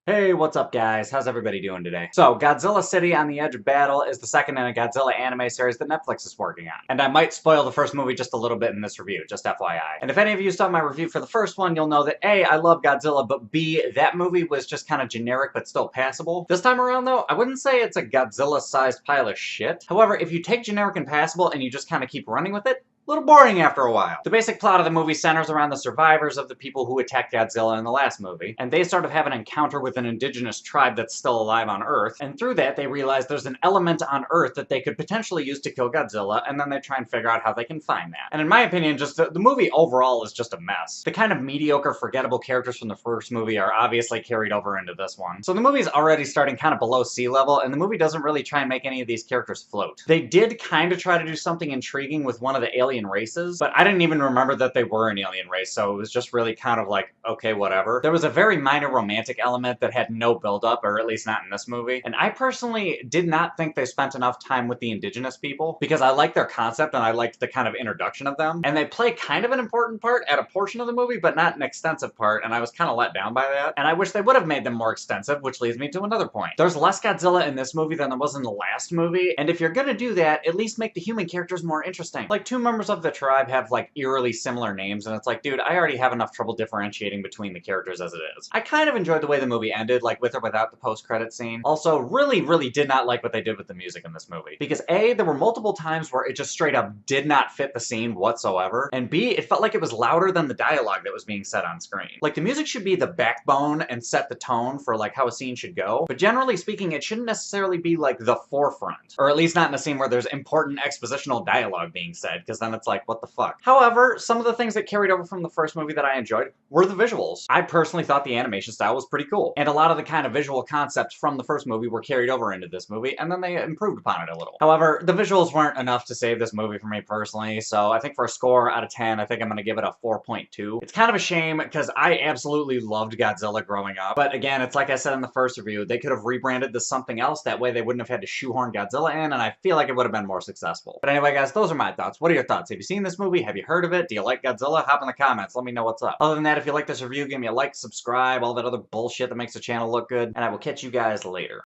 Hey, what's up guys? How's everybody doing today? So, Godzilla City on the Edge of Battle is the second in a Godzilla anime series that Netflix is working on. And I might spoil the first movie just a little bit in this review, just FYI. And if any of you saw my review for the first one, you'll know that A, I love Godzilla, but B, that movie was just kind of generic but still passable. This time around though, I wouldn't say it's a Godzilla-sized pile of shit. However, if you take generic and passable and you just kind of keep running with it, a little boring after a while. The basic plot of the movie centers around the survivors of the people who attacked Godzilla in the last movie, and they sort of have an encounter with an indigenous tribe that's still alive on Earth, and through that they realize there's an element on Earth that they could potentially use to kill Godzilla, and then they try and figure out how they can find that. And in my opinion, just the movie overall is just a mess. The kind of mediocre, forgettable characters from the first movie are obviously carried over into this one. So the movie's already starting kind of below sea level, and the movie doesn't really try and make any of these characters float. They did kind of try to do something intriguing with one of the alien races, but I didn't even remember that they were an alien race, so it was just really kind of like, okay, whatever. There was a very minor romantic element that had no build-up, or at least not in this movie, and I personally did not think they spent enough time with the indigenous people, because I liked their concept and I liked the kind of introduction of them, and they play kind of an important part at a portion of the movie, but not an extensive part, and I was kind of let down by that, and I wish they would have made them more extensive, which leads me to another point. There's less Godzilla in this movie than there was in the last movie, and if you're gonna do that, at least make the human characters more interesting. Like, two members of the tribe have like eerily similar names, and it's like, dude, I already have enough trouble differentiating between the characters as it is. I kind of enjoyed the way the movie ended, like with or without the post-credit scene. Also, really did not like what they did with the music in this movie. Because A, there were multiple times where it just straight up did not fit the scene whatsoever, and B, it felt like it was louder than the dialogue that was being said on screen. Like, the music should be the backbone and set the tone for like how a scene should go, but generally speaking, it shouldn't necessarily be like the forefront. Or at least not in a scene where there's important expositional dialogue being said, because then it's like, what the fuck? However, some of the things that carried over from the first movie that I enjoyed were the visuals. I personally thought the animation style was pretty cool, and a lot of the kind of visual concepts from the first movie were carried over into this movie, and then they improved upon it a little. However, the visuals weren't enough to save this movie for me personally, so I think for a score out of 10, I think I'm gonna give it a 4.2. It's kind of a shame, because I absolutely loved Godzilla growing up, but again, it's like I said in the first review, they could have rebranded this something else, that way they wouldn't have had to shoehorn Godzilla in, and I feel like it would have been more successful. But anyway, guys, those are my thoughts. What are your thoughts? Have you seen this movie? Have you heard of it? Do you like Godzilla? Hop in the comments, let me know what's up. Other than that, if you like this review, give me a like, subscribe, all that other bullshit that makes the channel look good, and I will catch you guys later.